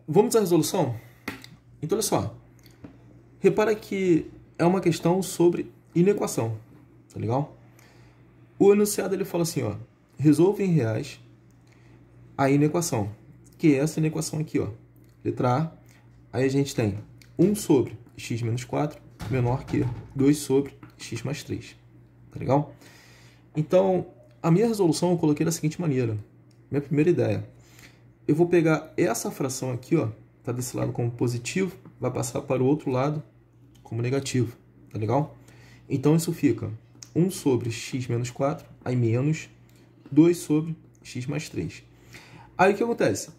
Vamos à resolução? Então, olha só. Repara que é uma questão sobre inequação, tá legal? O enunciado ele fala assim, ó. Resolve em reais a inequação, que é essa inequação aqui, ó. Letra A. Aí a gente tem 1 sobre x menos 4 menor que 2 sobre x mais 3. Tá legal? Então, a minha resolução eu coloquei da seguinte maneira. Minha primeira ideia. Eu vou pegar essa fração aqui, ó. Tá desse lado como positivo, vai passar para o outro lado como negativo. Tá legal? Então, isso fica 1 sobre x menos 4, aí menos 2 sobre x mais 3. Aí, o que acontece?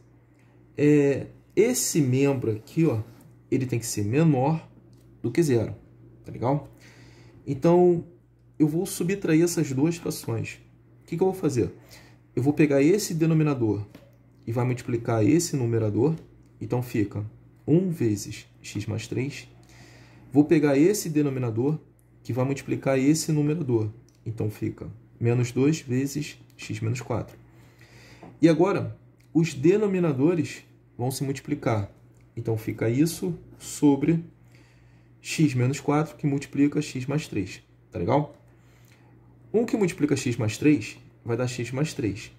Esse membro aqui, ó, ele tem que ser menor do que zero. Tá legal? Então, eu vou subtrair essas duas frações. O que eu vou fazer? Eu vou pegar esse denominador e vai multiplicar esse numerador. Então, fica 1 vezes x mais 3. Vou pegar esse denominador que vai multiplicar esse numerador. Então, fica menos 2 vezes x menos 4. E agora, os denominadores vão se multiplicar. Então, fica isso sobre x menos 4, que multiplica x mais 3. Tá legal? 1 que multiplica x mais 3 vai dar x mais 3.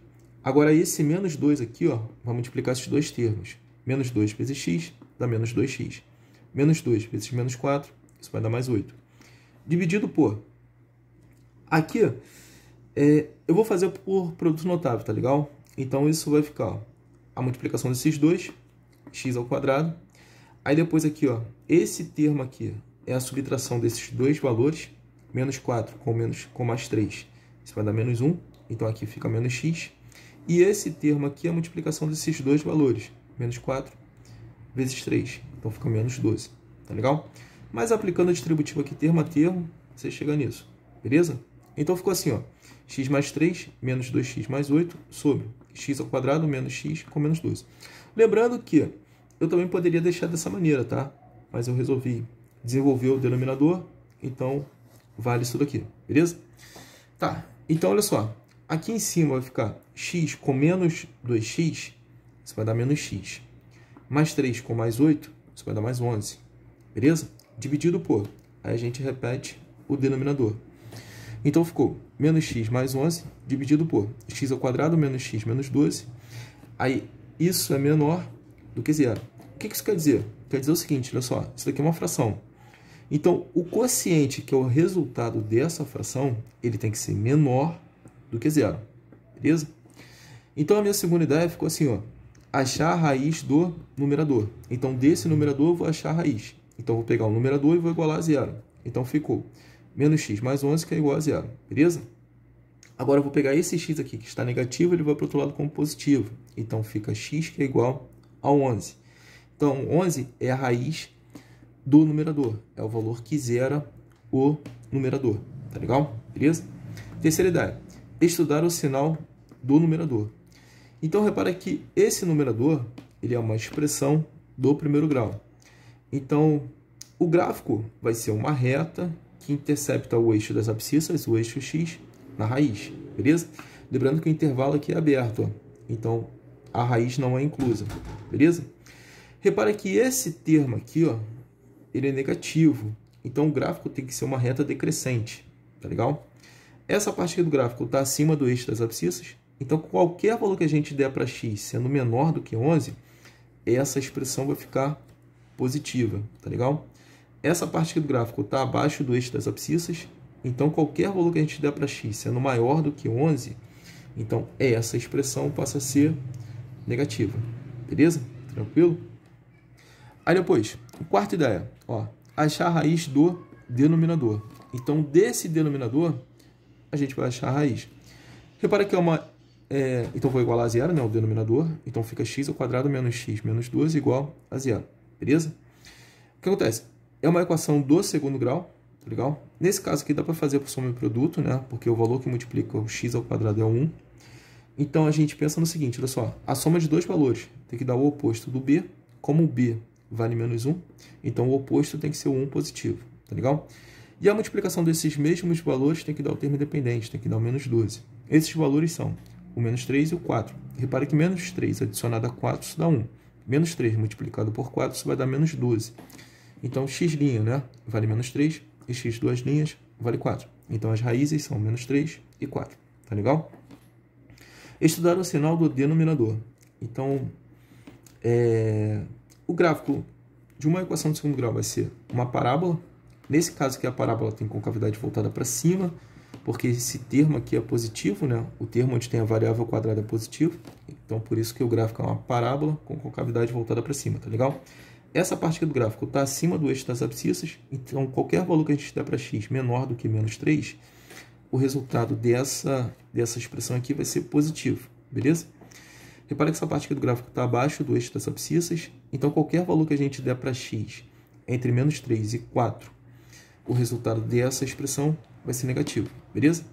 Agora, esse menos 2 aqui, ó, vai multiplicar esses dois termos. Menos 2 vezes x dá menos 2x. Menos 2 vezes menos 4, isso vai dar mais 8. Dividido por... Aqui, eu vou fazer por produto notável, tá legal? Então, isso vai ficar, ó, a multiplicação desses dois, x ao quadrado. Aí, depois aqui, ó, esse termo aqui é a subtração desses dois valores. Menos 4 com mais 3, isso vai dar menos 1. Então, aqui fica menos x. E esse termo aqui é a multiplicação desses dois valores. Menos 4 vezes 3. Então, fica menos 12. Tá legal? Mas aplicando a distributiva aqui termo a termo, você chega nisso. Beleza? Então, ficou assim, ó. X mais 3 menos 2x mais 8 sobre x ao quadrado menos x com menos 12. Lembrando que eu também poderia deixar dessa maneira, tá? Mas eu resolvi desenvolver o denominador. Então, vale isso daqui. Beleza? Tá. Então, olha só. Aqui em cima vai ficar x com menos 2x, isso vai dar menos x. Mais 3 com mais 8, isso vai dar mais 11. Beleza? Dividido por. Aí a gente repete o denominador. Então, ficou menos x mais 11 dividido por x ao quadrado menos x menos 12. Aí, isso é menor do que zero. O que isso quer dizer? Quer dizer o seguinte, olha só. Isso daqui é uma fração. Então, o quociente, que é o resultado dessa fração, ele tem que ser menor do que zero. Beleza? Então, a minha segunda ideia ficou assim, ó. Achar a raiz do numerador. Então, desse numerador, eu vou achar a raiz. Então, eu vou pegar o numerador e vou igualar a zero. Então, ficou menos x mais 11, que é igual a zero. Beleza? Agora, eu vou pegar esse x aqui, que está negativo, ele vai para o outro lado como positivo. Então, fica x, que é igual a 11. Então, 11 é a raiz do numerador. É o valor que zera o numerador. Tá legal? Beleza? Terceira ideia. Estudar o sinal do numerador. Então, repara que esse numerador, ele é uma expressão do primeiro grau. Então, o gráfico vai ser uma reta que intercepta o eixo das abscissas, o eixo x, na raiz. Beleza? Lembrando que o intervalo aqui é aberto. Ó. Então, a raiz não é inclusa. Beleza? Repara que esse termo aqui, ó, ele é negativo. Então, o gráfico tem que ser uma reta decrescente. Tá legal? Essa parte aqui do gráfico está acima do eixo das abscissas. Então, qualquer valor que a gente der para x sendo menor do que 11, essa expressão vai ficar positiva. Tá legal? Essa parte aqui do gráfico está abaixo do eixo das abscissas. Então, qualquer valor que a gente der para x sendo maior do que 11, então essa expressão passa a ser negativa. Beleza? Tranquilo? Aí depois, quarta ideia, ó, achar a raiz do denominador. Então, desse denominador, a gente vai achar a raiz. Repara que é uma... então, vou igualar a zero, né, o denominador. Então, fica x ao quadrado menos x menos 12 igual a zero. Beleza? O que acontece? É uma equação do segundo grau. Tá legal? Nesse caso aqui, dá para fazer por soma e produto, né? Porque o valor que multiplica o x ao quadrado é 1. Então, a gente pensa no seguinte, olha só. A soma de dois valores tem que dar o oposto do b. Como o b vale menos 1, então o oposto tem que ser o 1 positivo, tá legal? E a multiplicação desses mesmos valores tem que dar o termo independente, tem que dar o menos 12. Esses valores são o menos 3 e o 4. Repare que menos 3 adicionado a 4, isso dá 1. menos 3 multiplicado por 4, isso vai dar menos 12. Então, x', né, vale menos 3, e x duas linhas vale 4. Então, as raízes são menos 3 e 4. Tá legal? Estudar o sinal do denominador. Então, o gráfico de uma equação de segundo grau vai ser uma parábola. Nesse caso aqui, a parábola tem concavidade voltada para cima, porque esse termo aqui é positivo, né? O termo onde tem a variável quadrada é positivo. Então, por isso que o gráfico é uma parábola com concavidade voltada para cima, tá legal? Essa parte aqui do gráfico está acima do eixo das abscissas, então qualquer valor que a gente der para x menor do que menos 3, o resultado dessa expressão aqui vai ser positivo, beleza? Repara que essa parte aqui do gráfico está abaixo do eixo das abscissas, então qualquer valor que a gente der para x entre menos 3 e 4, o resultado dessa expressão vai ser negativo, beleza?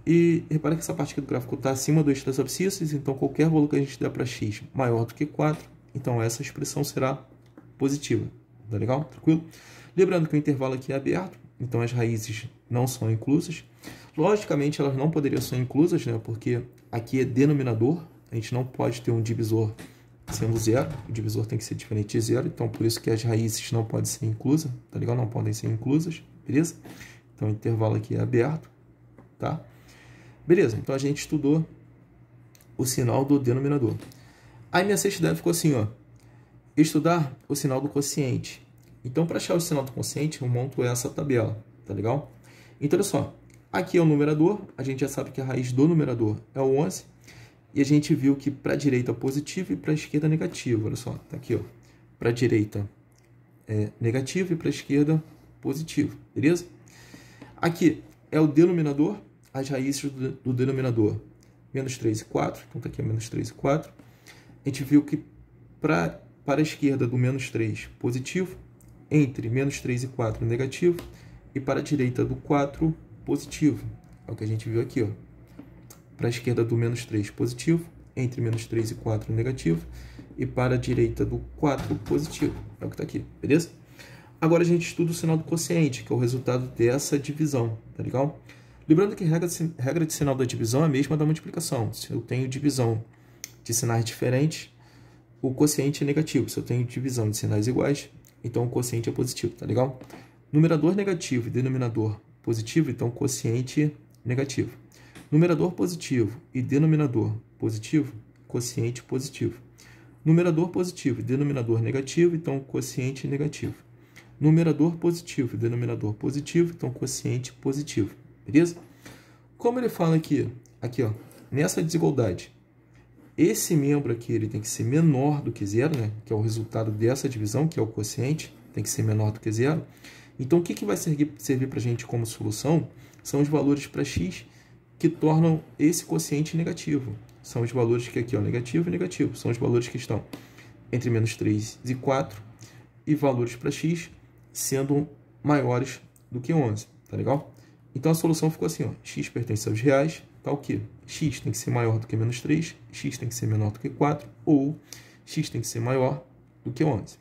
E repara que essa parte aqui do gráfico está acima do eixo das abscissas, então qualquer valor que a gente der para x maior do que 4, então essa expressão será positiva, tá legal? Tranquilo? Lembrando que o intervalo aqui é aberto, então as raízes não são inclusas. Logicamente, elas não poderiam ser inclusas, né? Porque aqui é denominador, a gente não pode ter um divisor sendo zero, o divisor tem que ser diferente de zero, então por isso que as raízes não podem ser inclusas, tá legal? Não podem ser inclusas, beleza? Então o intervalo aqui é aberto, tá? Beleza, então a gente estudou o sinal do denominador. Aí minha sexta ideia ficou assim, ó. Estudar o sinal do quociente. Então, para achar o sinal do quociente, eu monto essa tabela, tá legal? Então, olha só. Aqui é o numerador. A gente já sabe que a raiz do numerador é o 11. E a gente viu que para a direita é positivo e para a esquerda é negativo. Olha só, tá aqui, ó. Para a direita é negativo e para a esquerda positivo, beleza? Aqui é o denominador. As raízes do denominador, menos 3 e 4. Então, tá aqui, menos 3 e 4. A gente viu que para a esquerda do menos 3, positivo, entre menos 3 e 4, negativo, e para a direita do 4, positivo. É o que a gente viu aqui, ó. Para a esquerda do menos 3, positivo, entre menos 3 e 4, negativo, e para a direita do 4, positivo. É o que está aqui, beleza? Agora a gente estuda o sinal do quociente, que é o resultado dessa divisão, tá legal? Lembrando que a regra de sinal da divisão é a mesma da multiplicação. Se eu tenho divisão de sinais diferentes, o quociente é negativo. Se eu tenho divisão de sinais iguais, então o quociente é positivo, tá legal? Numerador negativo e denominador positivo, então quociente negativo. Numerador positivo e denominador positivo, quociente positivo. Numerador positivo e denominador negativo, então quociente negativo. Numerador positivo e denominador positivo, então quociente positivo, beleza? Como ele fala aqui, ó, nessa desigualdade, esse membro aqui ele tem que ser menor do que zero, né? Que é o resultado dessa divisão, que é o quociente, tem que ser menor do que zero. Então, o que vai servir para a gente como solução são os valores para x que tornam esse quociente negativo. São os valores que aqui, ó, negativo e negativo. São os valores que estão entre menos 3 e 4 e valores para x sendo maiores do que 11, tá legal? Então, a solução ficou assim, ó, x pertence aos reais, tá o quê? X tem que ser maior do que menos 3, x tem que ser menor do que 4, ou x tem que ser maior do que 11.